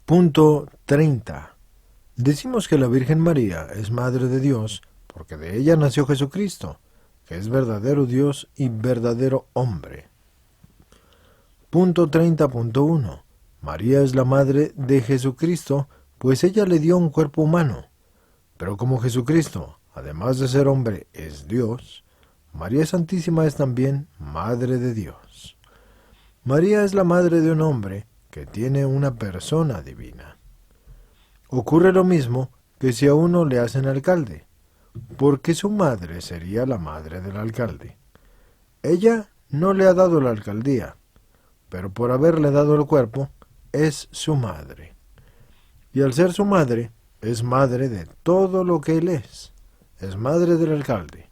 Punto 30. Decimos que la Virgen María es Madre de Dios porque de ella nació Jesucristo, que es verdadero Dios y verdadero hombre. Punto 30.1. María es la Madre de Jesucristo, pues ella le dio un cuerpo humano. Pero como Jesucristo, además de ser hombre, es Dios, María Santísima es también Madre de Dios. María es la madre de un hombre que tiene una persona divina. Ocurre lo mismo que si a uno le hacen alcalde, porque su madre sería la madre del alcalde. Ella no le ha dado la alcaldía, pero por haberle dado el cuerpo, es su madre. Y al ser su madre, es madre de todo lo que él es. Es madre del alcalde.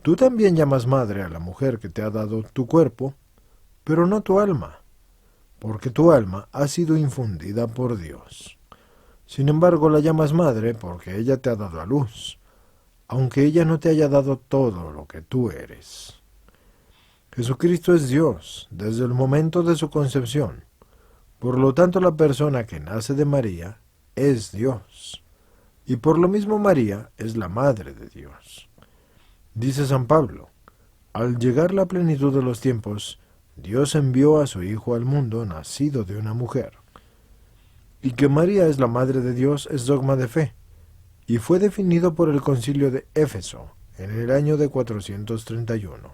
Tú también llamas madre a la mujer que te ha dado tu cuerpo, pero no tu alma, porque tu alma ha sido infundida por Dios. Sin embargo, la llamas madre porque ella te ha dado a luz, aunque ella no te haya dado todo lo que tú eres. Jesucristo es Dios desde el momento de su concepción. Por lo tanto, la persona que nace de María es Dios. Y por lo mismo María es la Madre de Dios. Dice San Pablo, al llegar la plenitud de los tiempos, Dios envió a su Hijo al mundo nacido de una mujer. Y que María es la Madre de Dios es dogma de fe, y fue definido por el Concilio de Éfeso en el año de 431.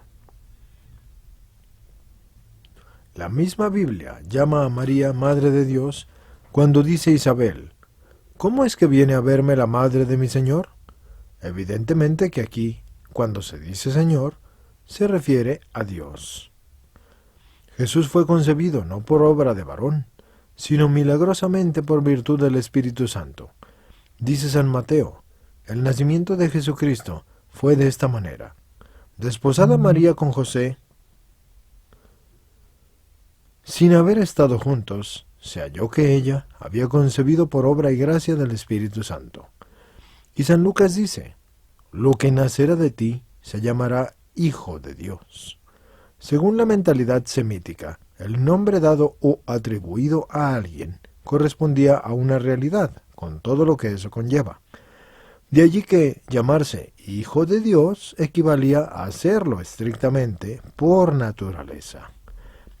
La misma Biblia llama a María Madre de Dios cuando dice Isabel, ¿cómo es que viene a verme la Madre de mi Señor? Evidentemente que aquí, cuando se dice Señor, se refiere a Dios. Jesús fue concebido no por obra de varón, sino milagrosamente por virtud del Espíritu Santo. Dice San Mateo, el nacimiento de Jesucristo fue de esta manera. Desposada María con José, sin haber estado juntos, se halló que ella había concebido por obra y gracia del Espíritu Santo. Y San Lucas dice, lo que nacerá de ti se llamará Hijo de Dios. Según la mentalidad semítica, el nombre dado o atribuido a alguien correspondía a una realidad, con todo lo que eso conlleva. De allí que llamarse Hijo de Dios equivalía a serlo estrictamente por naturaleza.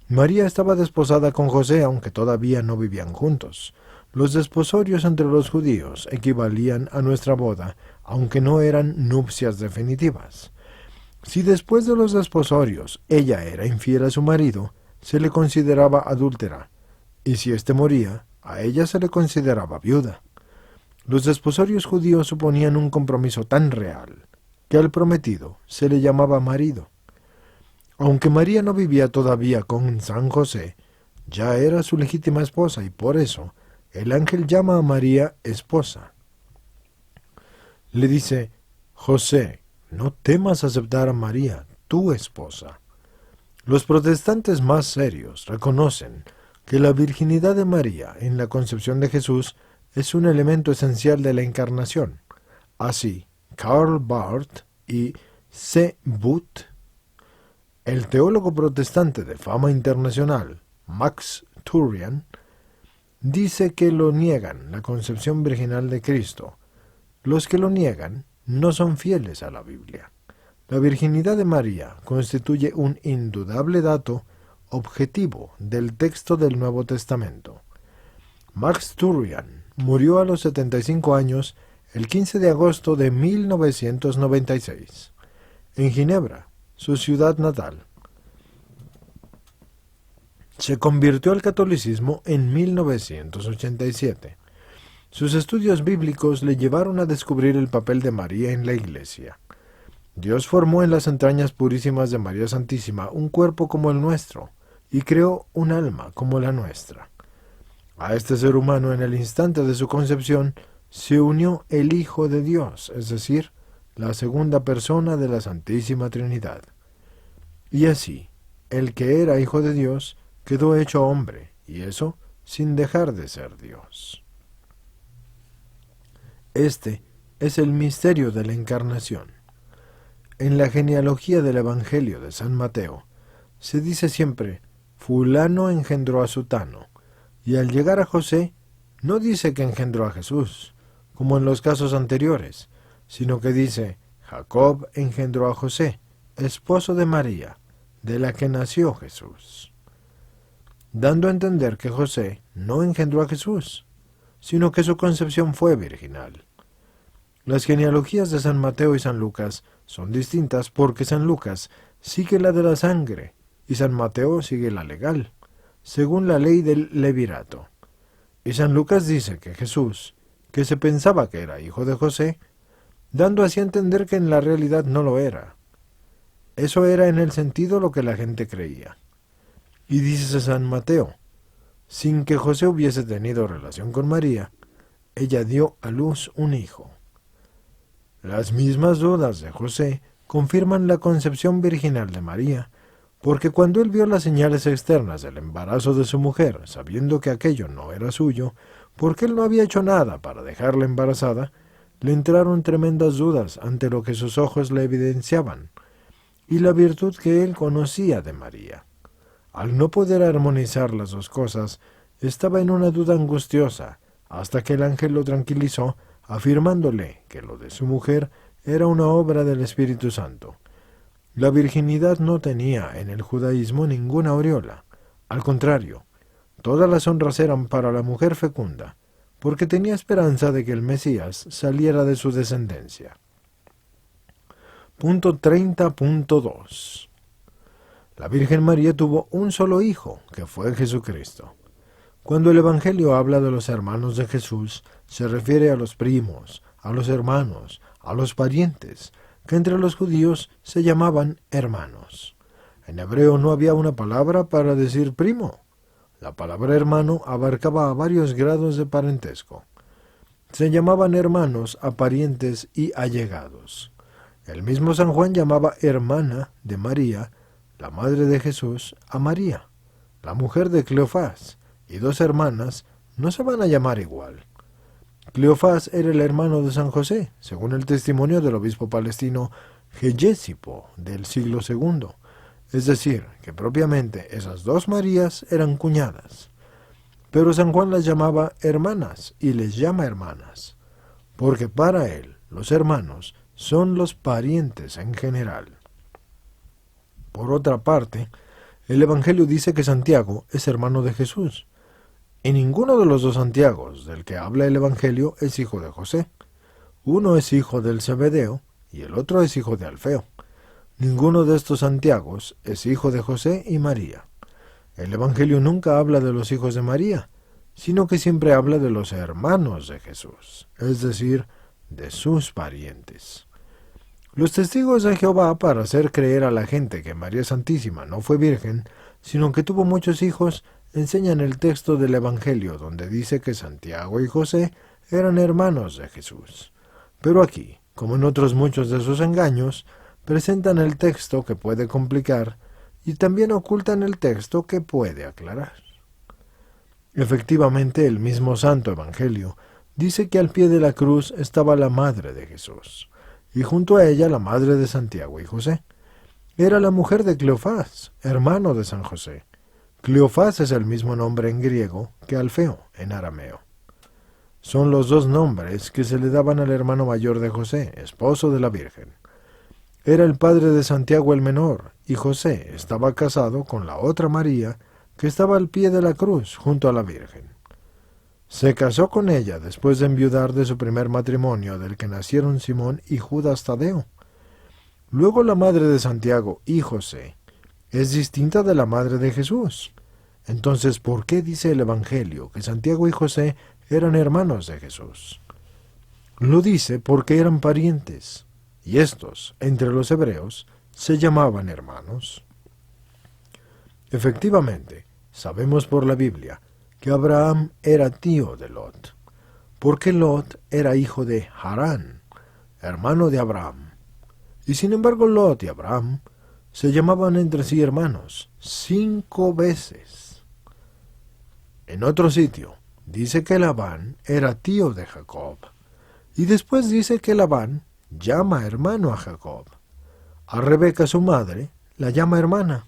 María estaba desposada con José, aunque todavía no vivían juntos. Los desposorios entre los judíos equivalían a nuestra boda, aunque no eran nupcias definitivas. Si después de los desposorios ella era infiel a su marido, se le consideraba adúltera, y si éste moría, a ella se le consideraba viuda. Los desposorios judíos suponían un compromiso tan real, que al prometido se le llamaba marido. Aunque María no vivía todavía con San José, ya era su legítima esposa, y por eso el ángel llama a María esposa. Le dice, José, no temas aceptar a María, tu esposa. Los protestantes más serios reconocen que la virginidad de María en la concepción de Jesús es un elemento esencial de la encarnación. Así, Karl Barth y C. Booth, el teólogo protestante de fama internacional, Max Turian, dice que lo niegan la concepción virginal de Cristo. Los que lo niegan no son fieles a la Biblia. La virginidad de María constituye un indudable dato objetivo del texto del Nuevo Testamento. Max Turian murió a los 75 años el 15 de agosto de 1996, en Ginebra, su ciudad natal. Se convirtió al catolicismo en 1987. Sus estudios bíblicos le llevaron a descubrir el papel de María en la Iglesia. Dios formó en las entrañas purísimas de María Santísima un cuerpo como el nuestro, y creó un alma como la nuestra. A este ser humano en el instante de su concepción se unió el Hijo de Dios, es decir, la segunda persona de la Santísima Trinidad. Y así, el que era Hijo de Dios quedó hecho hombre, y eso sin dejar de ser Dios. Este es el misterio de la encarnación. En la genealogía del Evangelio de San Mateo, se dice siempre, fulano engendró a sutano, y al llegar a José, no dice que engendró a Jesús, como en los casos anteriores, sino que dice, Jacob engendró a José, esposo de María, de la que nació Jesús, dando a entender que José no engendró a Jesús, sino que su concepción fue virginal. Las genealogías de San Mateo y San Lucas son distintas porque San Lucas sigue la de la sangre y San Mateo sigue la legal, según la ley del levirato. Y San Lucas dice que Jesús, que se pensaba que era hijo de José, dando así a entender que en la realidad no lo era. Eso era en el sentido lo que la gente creía. Y dice San Mateo, sin que José hubiese tenido relación con María, ella dio a luz un hijo. Las mismas dudas de José confirman la concepción virginal de María, porque cuando él vio las señales externas del embarazo de su mujer, sabiendo que aquello no era suyo, porque él no había hecho nada para dejarla embarazada, le entraron tremendas dudas ante lo que sus ojos le evidenciaban, y la virtud que él conocía de María. Al no poder armonizar las dos cosas, estaba en una duda angustiosa, hasta que el ángel lo tranquilizó, afirmándole que lo de su mujer era una obra del Espíritu Santo. La virginidad no tenía en el judaísmo ninguna aureola. Al contrario, todas las honras eran para la mujer fecunda, porque tenía esperanza de que el Mesías saliera de su descendencia. Punto 30.2. La Virgen María tuvo un solo hijo, que fue Jesucristo. Cuando el Evangelio habla de los hermanos de Jesús, se refiere a los primos, a los hermanos, a los parientes, que entre los judíos se llamaban hermanos. En hebreo no había una palabra para decir primo. La palabra hermano abarcaba a varios grados de parentesco. Se llamaban hermanos a parientes y allegados. El mismo San Juan llamaba hermana de María, la madre de Jesús, a María, la mujer de Cleofás, y dos hermanas no se van a llamar igual. Cleofás era el hermano de San José, según el testimonio del obispo palestino Gegesipo del siglo II. Es decir, que propiamente esas dos Marías eran cuñadas. Pero San Juan las llamaba hermanas y les llama hermanas, porque para él los hermanos son los parientes en general. Por otra parte, el Evangelio dice que Santiago es hermano de Jesús, y ninguno de los dos Santiagos del que habla el Evangelio es hijo de José. Uno es hijo del Zebedeo y el otro es hijo de Alfeo. Ninguno de estos Santiagos es hijo de José y María. El Evangelio nunca habla de los hijos de María, sino que siempre habla de los hermanos de Jesús, es decir, de sus parientes. Los testigos de Jehová, para hacer creer a la gente que María Santísima no fue virgen, sino que tuvo muchos hijos, enseñan el texto del Evangelio donde dice que Santiago y José eran hermanos de Jesús. Pero aquí, como en otros muchos de sus engaños, presentan el texto que puede complicar y también ocultan el texto que puede aclarar. Efectivamente, el mismo Santo Evangelio dice que al pie de la cruz estaba la madre de Jesús, y junto a ella la madre de Santiago y José. Era la mujer de Cleofás, hermano de San José. Cleofás es el mismo nombre en griego que Alfeo en arameo. Son los dos nombres que se le daban al hermano mayor de José, esposo de la Virgen. Era el padre de Santiago el menor, y José estaba casado con la otra María, que estaba al pie de la cruz junto a la Virgen. Se casó con ella después de enviudar de su primer matrimonio, del que nacieron Simón y Judas Tadeo. Luego la madre de Santiago y José es distinta de la madre de Jesús. Entonces, ¿por qué dice el Evangelio que Santiago y José eran hermanos de Jesús? Lo dice porque eran parientes, y estos, entre los hebreos, se llamaban hermanos. Efectivamente, sabemos por la Biblia que Abraham era tío de Lot, porque Lot era hijo de Harán, hermano de Abraham. Y sin embargo Lot y Abraham se llamaban entre sí hermanos 5 veces. En otro sitio dice que Labán era tío de Jacob, y después dice que Labán llama hermano a Jacob. A Rebeca, su madre, la llama hermana,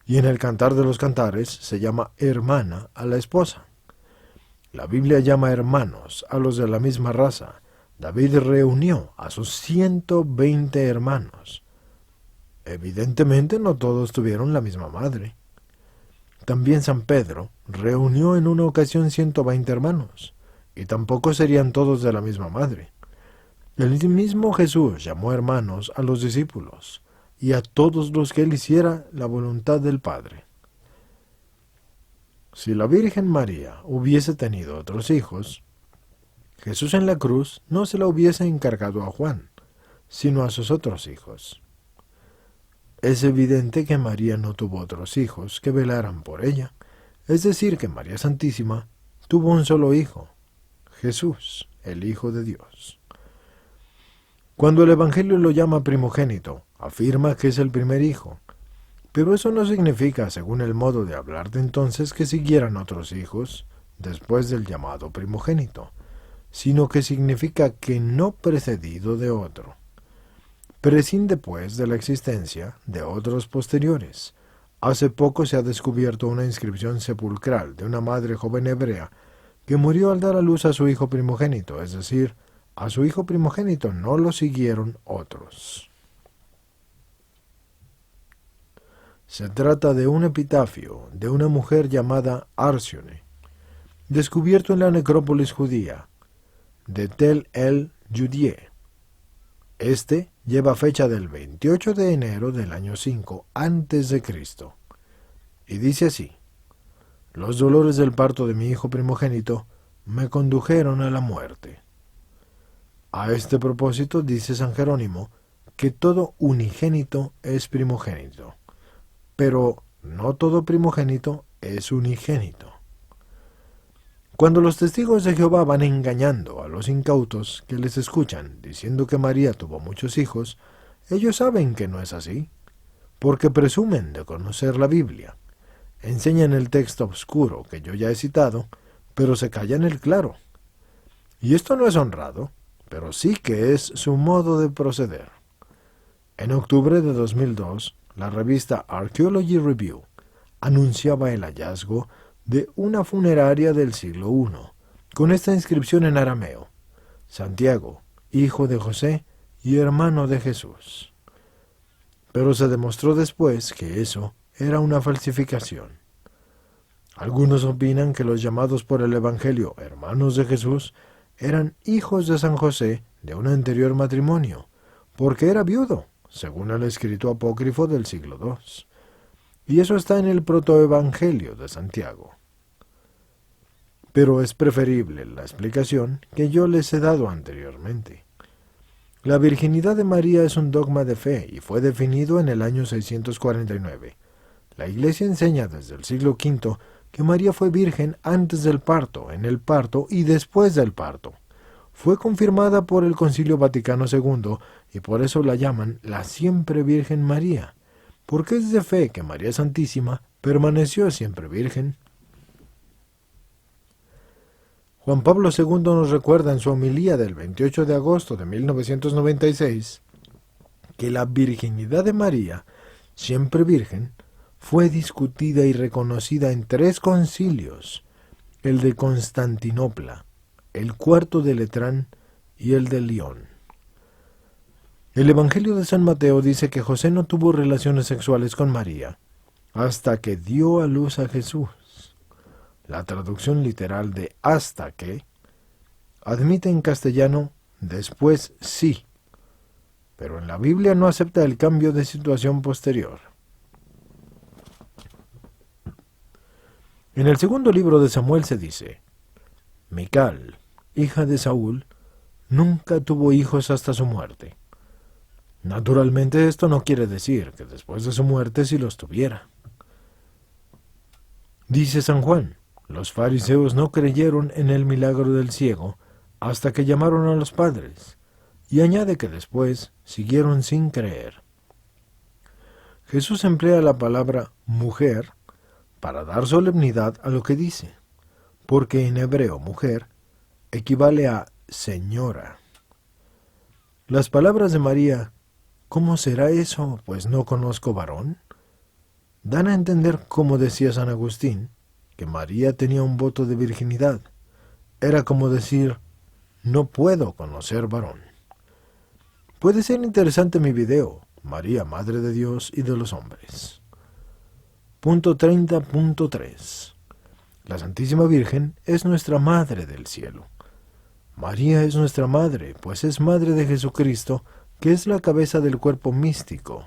y en el Cantar de los Cantares se llama hermana a la esposa. La Biblia llama hermanos a los de la misma raza. David reunió a sus 120 hermanos. Evidentemente no todos tuvieron la misma madre. También San Pedro reunió en una ocasión 120 hermanos, y tampoco serían todos de la misma madre. El mismo Jesús llamó hermanos a los discípulos, y a todos los que él hiciera la voluntad del Padre. Si la Virgen María hubiese tenido otros hijos, Jesús en la cruz no se la hubiese encargado a Juan, sino a sus otros hijos. Es evidente que María no tuvo otros hijos que velaran por ella, es decir, que María Santísima tuvo un solo hijo, Jesús, el Hijo de Dios. Cuando el Evangelio lo llama primogénito, afirma que es el primer hijo, pero eso no significa, según el modo de hablar de entonces, que siguieran otros hijos después del llamado primogénito, sino que significa que no precedido de otro. Prescinde, pues, de la existencia de otros posteriores. Hace poco se ha descubierto una inscripción sepulcral de una madre joven hebrea que murió al dar a luz a su hijo primogénito, es decir, a su hijo primogénito no lo siguieron otros. Se trata de un epitafio de una mujer llamada Arsione, descubierto en la necrópolis judía de Tel el Judie. Este lleva fecha del 28 de enero del año 5 a.C. y dice así: los dolores del parto de mi hijo primogénito me condujeron a la muerte. A este propósito dice San Jerónimo que todo unigénito es primogénito, pero no todo primogénito es unigénito. Cuando los testigos de Jehová van engañando a los incautos que les escuchan diciendo que María tuvo muchos hijos, ellos saben que no es así, porque presumen de conocer la Biblia. Enseñan el texto oscuro que yo ya he citado, pero se callan el claro. Y esto no es honrado, pero sí que es su modo de proceder. En octubre de 2002, la revista Archaeology Review anunciaba el hallazgo de una funeraria del siglo I, con esta inscripción en arameo: Santiago, hijo de José y hermano de Jesús. Pero se demostró después que eso era una falsificación. Algunos opinan que los llamados por el Evangelio hermanos de Jesús eran hijos de San José de un anterior matrimonio, porque era viudo, según el escrito apócrifo del siglo II. Y eso está en el protoevangelio de Santiago. Pero es preferible la explicación que yo les he dado anteriormente. La virginidad de María es un dogma de fe y fue definido en el año 649. La Iglesia enseña desde el siglo V que María fue virgen antes del parto, en el parto y después del parto. Fue confirmada por el Concilio Vaticano II y por eso la llaman la siempre Virgen María, porque es de fe que María Santísima permaneció siempre virgen. Juan Pablo II nos recuerda en su homilía del 28 de agosto de 1996 que la virginidad de María, siempre virgen, fue discutida y reconocida en 3 concilios: el de Constantinopla, el cuarto de Letrán y el de León. El Evangelio de San Mateo dice que José no tuvo relaciones sexuales con María hasta que dio a luz a Jesús. La traducción literal de hasta que admite en castellano después sí, pero en la Biblia no acepta el cambio de situación posterior. En el segundo libro de Samuel se dice: Mical, hija de Saúl, nunca tuvo hijos hasta su muerte. Naturalmente esto no quiere decir que después de su muerte sí los tuviera. Dice San Juan: los fariseos no creyeron en el milagro del ciego hasta que llamaron a los padres, y añade que después siguieron sin creer. Jesús emplea la palabra mujer para dar solemnidad a lo que dice, porque en hebreo mujer equivale a señora. Las palabras de María, ¿cómo será eso, pues no conozco varón?, dan a entender, como decía San Agustín, que María tenía un voto de virginidad, Era como decir, no puedo conocer varón. Puede ser interesante mi video, María, Madre de Dios y de los hombres. Punto 30.3. La Santísima Virgen es nuestra Madre del cielo. María es nuestra Madre, pues es Madre de Jesucristo, que es la cabeza del cuerpo místico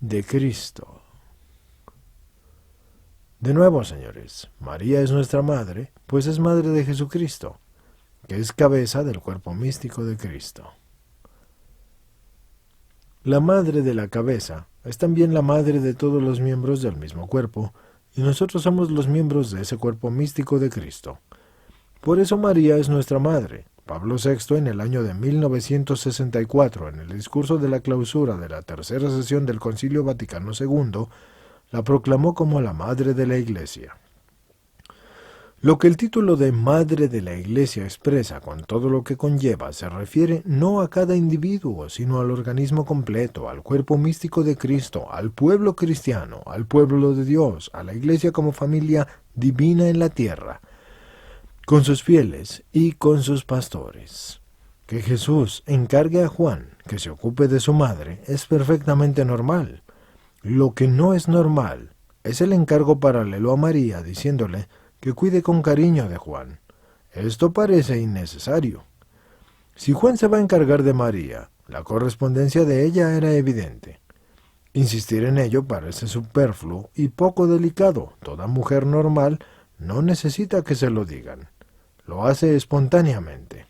de Cristo. De nuevo, señores, María es nuestra Madre, pues es Madre de Jesucristo, que es cabeza del cuerpo místico de Cristo. La Madre de la cabeza es también la Madre de todos los miembros del mismo cuerpo, y nosotros somos los miembros de ese cuerpo místico de Cristo. Por eso María es nuestra Madre. Pablo VI, en el año de 1964, en el discurso de la clausura de la tercera sesión del Concilio Vaticano II, la proclamó como la Madre de la Iglesia. Lo que el título de Madre de la Iglesia expresa con todo lo que conlleva se refiere no a cada individuo, sino al organismo completo, al cuerpo místico de Cristo, al pueblo cristiano, al pueblo de Dios, a la Iglesia como familia divina en la tierra, con sus fieles y con sus pastores. Que Jesús encargue a Juan que se ocupe de su madre es perfectamente normal. Lo que no es normal es el encargo paralelo a María diciéndole que cuide con cariño de Juan. Esto parece innecesario. Si Juan se va a encargar de María, la correspondencia de ella era evidente. Insistir en ello parece superfluo y poco delicado. Toda mujer normal no necesita que se lo digan. Lo hace espontáneamente.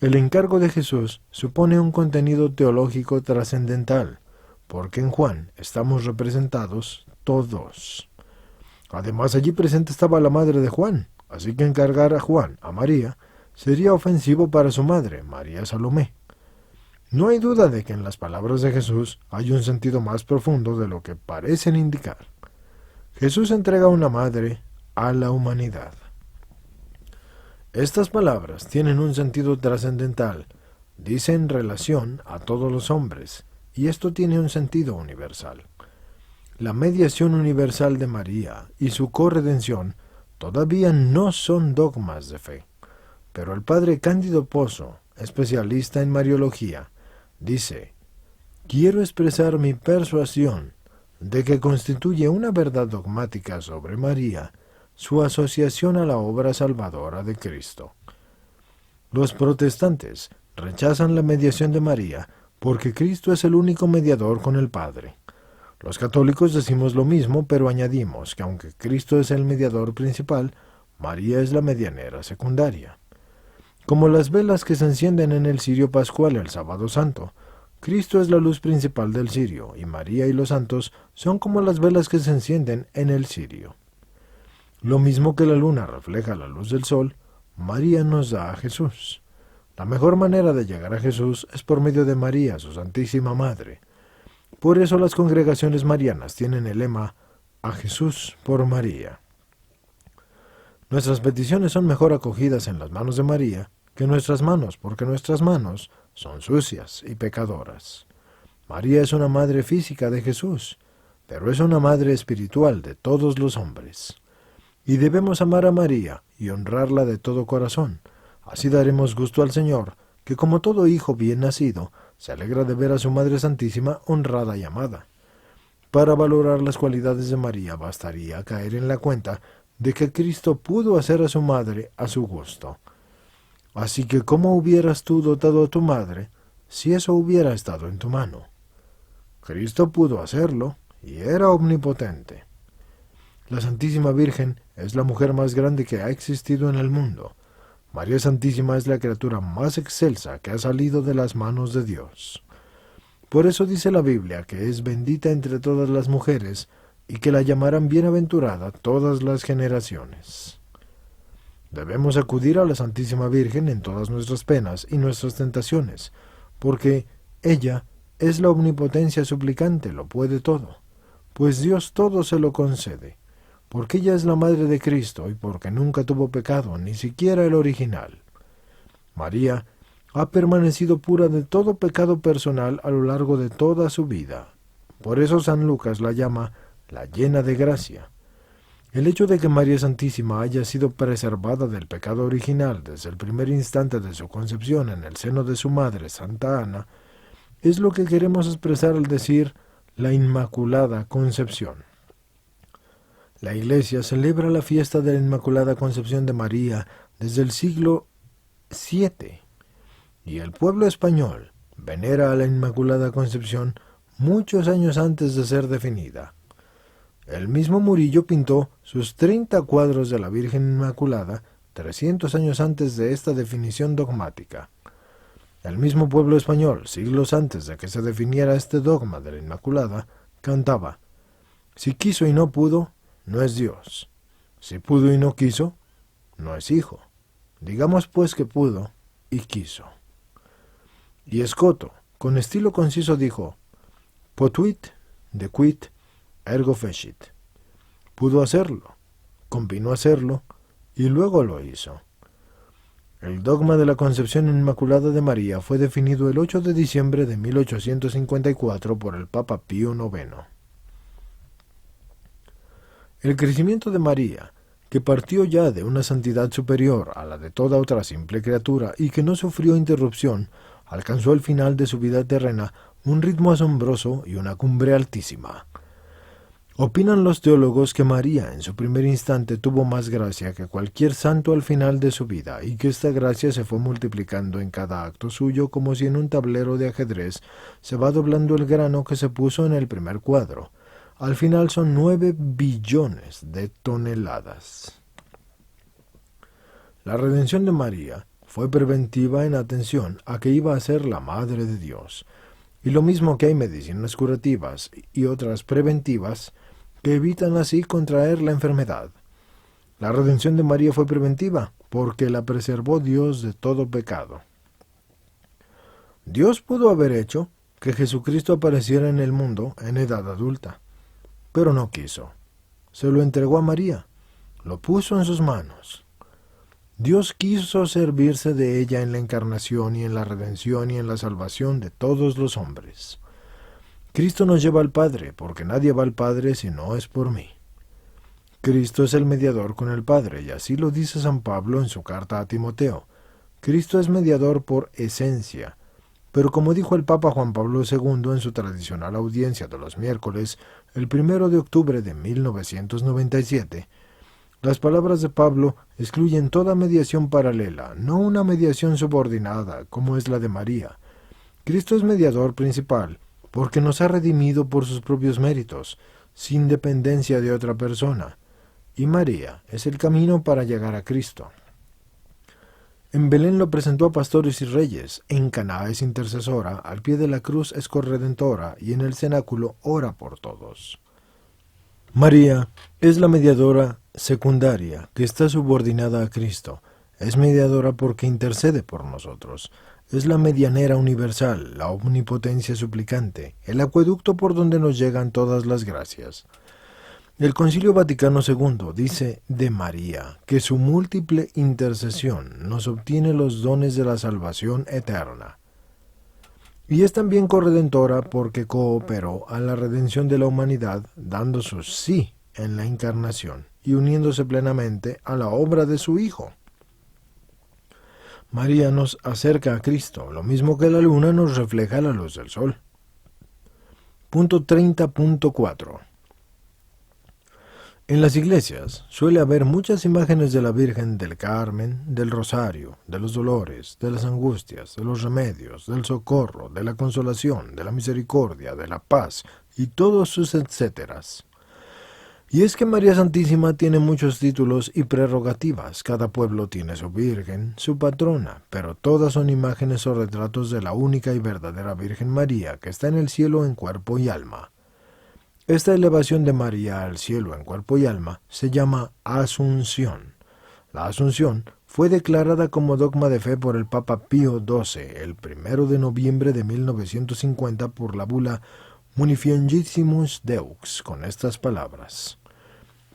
El encargo de Jesús supone un contenido teológico trascendental, porque en Juan estamos representados todos. Además, allí presente estaba la madre de Juan, así que encargar a Juan a María sería ofensivo para su madre, María Salomé. No hay duda de que en las palabras de Jesús hay un sentido más profundo de lo que parecen indicar. Jesús entrega una madre a la humanidad. Estas palabras tienen un sentido trascendental, dicen relación a todos los hombres, y esto tiene un sentido universal. La mediación universal de María y su corredención todavía no son dogmas de fe, pero el padre Cándido Pozo, especialista en Mariología, dice: quiero expresar mi persuasión de que constituye una verdad dogmática sobre María su asociación a la obra salvadora de Cristo. Los protestantes rechazan la mediación de María porque Cristo es el único mediador con el Padre. Los católicos decimos lo mismo, pero añadimos que aunque Cristo es el mediador principal, María es la medianera secundaria. Como las velas que se encienden en el cirio pascual el sábado santo, Cristo es la luz principal del cirio, y María y los santos son como las velas que se encienden en el cirio. Lo mismo que la luna refleja la luz del sol, María nos da a Jesús. La mejor manera de llegar a Jesús es por medio de María, su Santísima Madre. Por eso las congregaciones marianas tienen el lema «A Jesús por María». Nuestras peticiones son mejor acogidas en las manos de María que nuestras manos, porque nuestras manos son sucias y pecadoras. María es una madre física de Jesús, pero es una madre espiritual de todos los hombres. Y debemos amar a María y honrarla de todo corazón. Así daremos gusto al Señor, que como todo hijo bien nacido, se alegra de ver a su Madre Santísima honrada y amada. Para valorar las cualidades de María bastaría caer en la cuenta de que Cristo pudo hacer a su madre a su gusto. Así que ¿cómo hubieras tú dotado a tu madre si eso hubiera estado en tu mano? Cristo pudo hacerlo y era omnipotente. La Santísima Virgen es la mujer más grande que ha existido en el mundo. María Santísima es la criatura más excelsa que ha salido de las manos de Dios. Por eso dice la Biblia que es bendita entre todas las mujeres y que la llamarán bienaventurada todas las generaciones. Debemos acudir a la Santísima Virgen en todas nuestras penas y nuestras tentaciones, porque ella es la omnipotencia suplicante, lo puede todo, pues Dios todo se lo concede. Porque ella es la Madre de Cristo y porque nunca tuvo pecado, ni siquiera el original. María ha permanecido pura de todo pecado personal a lo largo de toda su vida. Por eso San Lucas la llama la llena de gracia. El hecho de que María Santísima haya sido preservada del pecado original desde el primer instante de su concepción en el seno de su madre, Santa Ana, es lo que queremos expresar al decir la Inmaculada Concepción. La Iglesia celebra la fiesta de la Inmaculada Concepción de María desde el siglo VII, y el pueblo español venera a la Inmaculada Concepción muchos años antes de ser definida. El mismo Murillo pintó sus 30 cuadros de la Virgen Inmaculada 300 años antes de esta definición dogmática. El mismo pueblo español, siglos antes de que se definiera este dogma de la Inmaculada, cantaba: si quiso y no pudo, no es Dios. Si pudo y no quiso, no es hijo. Digamos pues que pudo y quiso. Y Escoto, con estilo conciso, dijo: potuit, dequit, ergo fecit. Pudo hacerlo, convino hacerlo, y luego lo hizo. El dogma de la Concepción Inmaculada de María fue definido el 8 de diciembre de 1854 por el Papa Pío IX. El crecimiento de María, que partió ya de una santidad superior a la de toda otra simple criatura y que no sufrió interrupción, alcanzó al final de su vida terrena un ritmo asombroso y una cumbre altísima. Opinan los teólogos que María en su primer instante tuvo más gracia que cualquier santo al final de su vida, y que esta gracia se fue multiplicando en cada acto suyo como si en un tablero de ajedrez se va doblando el grano que se puso en el primer cuadro. Al final son 9 billones de toneladas. La redención de María fue preventiva en atención a que iba a ser la Madre de Dios, y lo mismo que hay medicinas curativas y otras preventivas que evitan así contraer la enfermedad. La redención de María fue preventiva porque la preservó Dios de todo pecado. Dios pudo haber hecho que Jesucristo apareciera en el mundo en edad adulta, pero no quiso. Se lo entregó a María, lo puso en sus manos. Dios quiso servirse de ella en la encarnación y en la redención y en la salvación de todos los hombres. Cristo nos lleva al Padre, porque nadie va al Padre si no es por mí. Cristo es el mediador con el Padre, y así lo dice San Pablo en su carta a Timoteo. Cristo es mediador por esencia, pero como dijo el Papa Juan Pablo II en su tradicional audiencia de los miércoles, el 1 de octubre de 1997, las palabras de Pablo excluyen toda mediación paralela, no una mediación subordinada, como es la de María. Cristo es mediador principal, porque nos ha redimido por sus propios méritos, sin dependencia de otra persona, y María es el camino para llegar a Cristo. En Belén lo presentó a pastores y reyes, en Caná es intercesora, al pie de la cruz es corredentora, y en el cenáculo ora por todos. María es la mediadora secundaria que está subordinada a Cristo. Es mediadora porque intercede por nosotros. Es la medianera universal, la omnipotencia suplicante, el acueducto por donde nos llegan todas las gracias. El Concilio Vaticano II dice de María que su múltiple intercesión nos obtiene los dones de la salvación eterna. Y es también corredentora porque cooperó a la redención de la humanidad, dando su sí en la encarnación y uniéndose plenamente a la obra de su Hijo. María nos acerca a Cristo, lo mismo que la luna nos refleja la luz del sol. Punto 30.4. En las iglesias suele haber muchas imágenes de la Virgen del Carmen, del Rosario, de los dolores, de las angustias, de los remedios, del socorro, de la consolación, de la misericordia, de la paz y todos sus etcéteras. Y es que María Santísima tiene muchos títulos y prerrogativas. Cada pueblo tiene su Virgen, su patrona, pero todas son imágenes o retratos de la única y verdadera Virgen María, que está en el cielo en cuerpo y alma. Esta elevación de María al cielo en cuerpo y alma se llama Asunción. La Asunción fue declarada como dogma de fe por el Papa Pío XII el 1 de noviembre de 1950 por la bula Munificengissimus Deux, con estas palabras: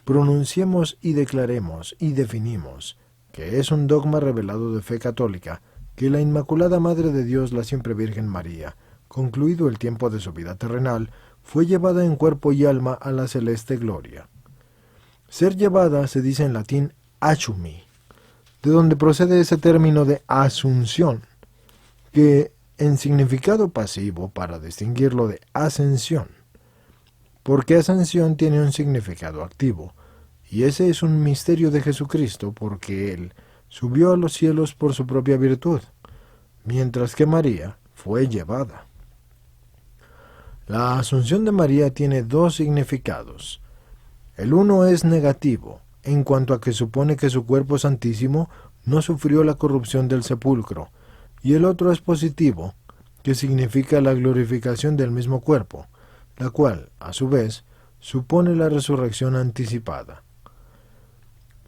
pronunciemos y declaremos y definimos que es un dogma revelado de fe católica que la Inmaculada Madre de Dios, la Siempre Virgen María, concluido el tiempo de su vida terrenal, fue llevada en cuerpo y alma a la celeste gloria. Ser llevada se dice en latín assumi, de donde procede ese término de asunción, que en significado pasivo para distinguirlo de ascensión, porque ascensión tiene un significado activo, y ese es un misterio de Jesucristo porque Él subió a los cielos por su propia virtud, mientras que María fue llevada. La asunción de María tiene dos significados. El uno es negativo, en cuanto a que supone que su cuerpo santísimo no sufrió la corrupción del sepulcro, y el otro es positivo, que significa la glorificación del mismo cuerpo, la cual, a su vez, supone la resurrección anticipada.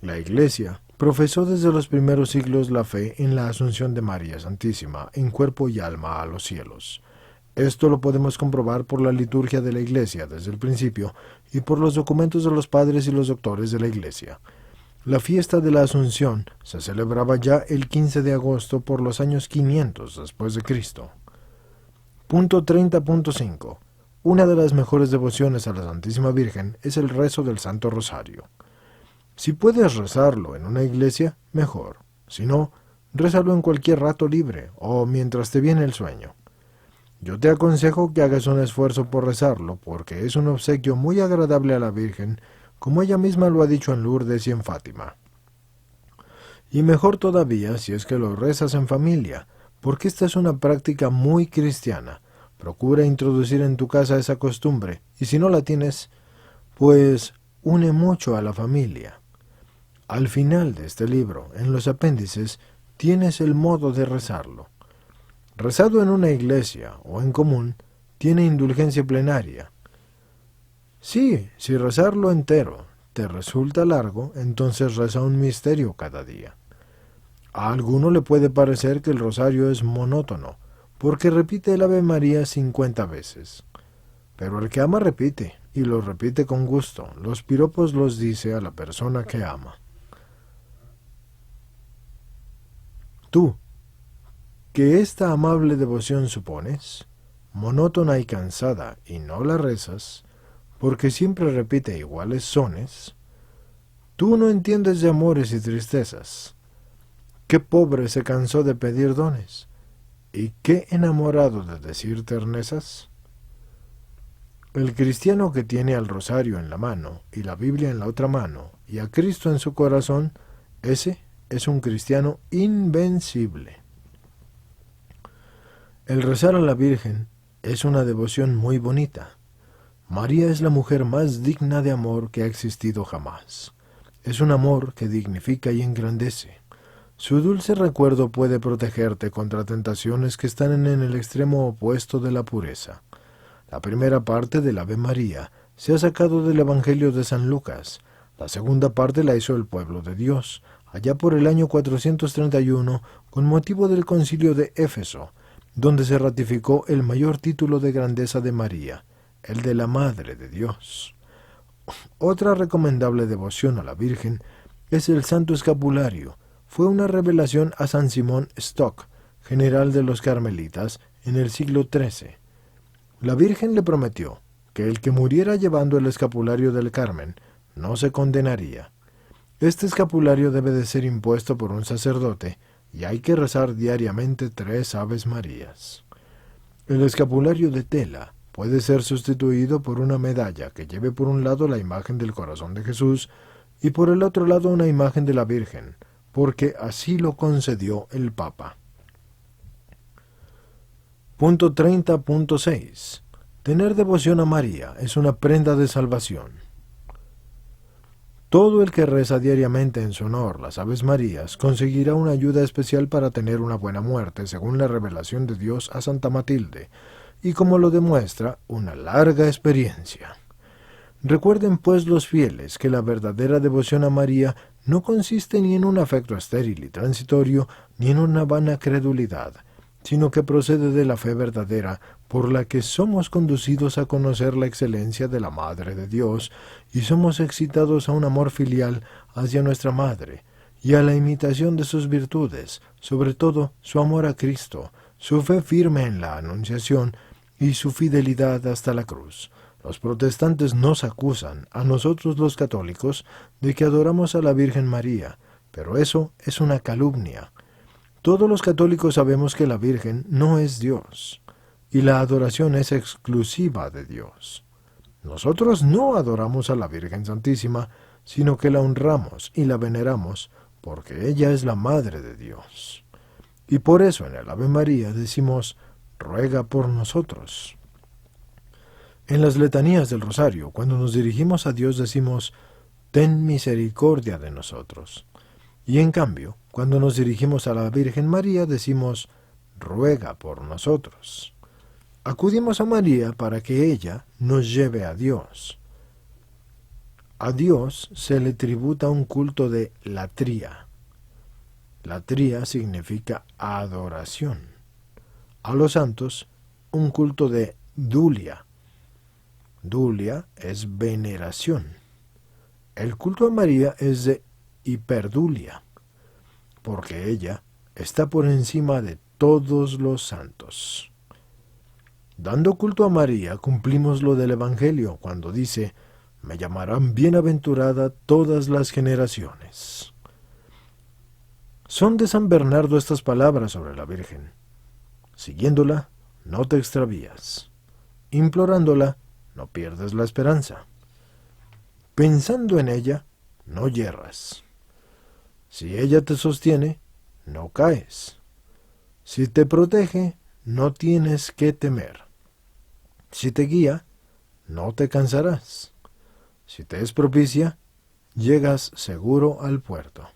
La Iglesia profesó desde los primeros siglos la fe en la asunción de María Santísima, en cuerpo y alma, a los cielos. Esto lo podemos comprobar por la liturgia de la Iglesia desde el principio y por los documentos de los padres y los doctores de la Iglesia. La fiesta de la Asunción se celebraba ya el 15 de agosto por los años 500 después de Cristo. Punto 30.5. Una de las mejores devociones a la Santísima Virgen es el rezo del Santo Rosario. Si puedes rezarlo en una iglesia, mejor. Si no, rézalo en cualquier rato libre o mientras te viene el sueño. Yo te aconsejo que hagas un esfuerzo por rezarlo, porque es un obsequio muy agradable a la Virgen, como ella misma lo ha dicho en Lourdes y en Fátima. Y mejor todavía si es que lo rezas en familia, porque esta es una práctica muy cristiana. Procura introducir en tu casa esa costumbre, y si no la tienes, pues une mucho a la familia. Al final de este libro, en los apéndices, tienes el modo de rezarlo. Rezado en una iglesia o en común, tiene indulgencia plenaria. Sí, si rezarlo entero te resulta largo, entonces reza un misterio cada día. A alguno le puede parecer que el rosario es monótono, porque repite el Ave María 50 veces. Pero el que ama repite, y lo repite con gusto. Los piropos los dice a la persona que ama. Tú, que esta amable devoción supones, monótona y cansada, y no la rezas, porque siempre repite iguales sones, tú no entiendes de amores y tristezas. Qué pobre se cansó de pedir dones, y qué enamorado de decir ternezas. El cristiano que tiene al rosario en la mano, y la Biblia en la otra mano, y a Cristo en su corazón, ese es un cristiano invencible. El rezar a la Virgen es una devoción muy bonita. María es la mujer más digna de amor que ha existido jamás. Es un amor que dignifica y engrandece. Su dulce recuerdo puede protegerte contra tentaciones que están en el extremo opuesto de la pureza. La primera parte del Ave María se ha sacado del Evangelio de San Lucas. La segunda parte la hizo el pueblo de Dios, allá por el año 431, con motivo del concilio de Éfeso, donde se ratificó el mayor título de grandeza de María, el de la Madre de Dios. Otra recomendable devoción a la Virgen es el Santo Escapulario. Fue una revelación a San Simón Stock, general de los Carmelitas, en el siglo XIII. La Virgen le prometió que el que muriera llevando el escapulario del Carmen no se condenaría. Este escapulario debe de ser impuesto por un sacerdote y hay que rezar diariamente 3 Aves Marías. El escapulario de tela puede ser sustituido por una medalla que lleve por un lado la imagen del corazón de Jesús y por el otro lado una imagen de la Virgen, porque así lo concedió el Papa. Punto 30.6. Tener devoción a María es una prenda de salvación. Todo el que reza diariamente en su honor las Aves Marías conseguirá una ayuda especial para tener una buena muerte, según la revelación de Dios a Santa Matilde, y como lo demuestra una larga experiencia. Recuerden pues los fieles que la verdadera devoción a María no consiste ni en un afecto estéril y transitorio, ni en una vana credulidad, sino que procede de la fe verdadera, por la que somos conducidos a conocer la excelencia de la Madre de Dios, y somos excitados a un amor filial hacia nuestra Madre, y a la imitación de sus virtudes, sobre todo su amor a Cristo, su fe firme en la Anunciación, y su fidelidad hasta la cruz. Los protestantes nos acusan a nosotros los católicos de que adoramos a la Virgen María, pero eso es una calumnia. Todos los católicos sabemos que la Virgen no es Dios, y la adoración es exclusiva de Dios. Nosotros no adoramos a la Virgen Santísima, sino que la honramos y la veneramos, porque ella es la Madre de Dios. Y por eso en el Ave María decimos, ruega por nosotros. En las letanías del Rosario, cuando nos dirigimos a Dios decimos, ten misericordia de nosotros. Y en cambio, cuando nos dirigimos a la Virgen María decimos, ruega por nosotros. Acudimos a María para que ella nos lleve a Dios. A Dios se le tributa un culto de latría. Latría significa adoración. A los santos, un culto de dulia. Dulia es veneración. El culto a María es de hiperdulia, porque ella está por encima de todos los santos. Dando culto a María cumplimos lo del Evangelio cuando dice, me llamarán bienaventurada todas las generaciones. Son de San Bernardo estas palabras sobre la Virgen. Siguiéndola, no te extravías. Implorándola, no pierdes la esperanza. Pensando en ella, no yerras. Si ella te sostiene, no caes. Si te protege, no tienes que temer. Si te guía, no te cansarás. Si te es propicia, llegas seguro al puerto.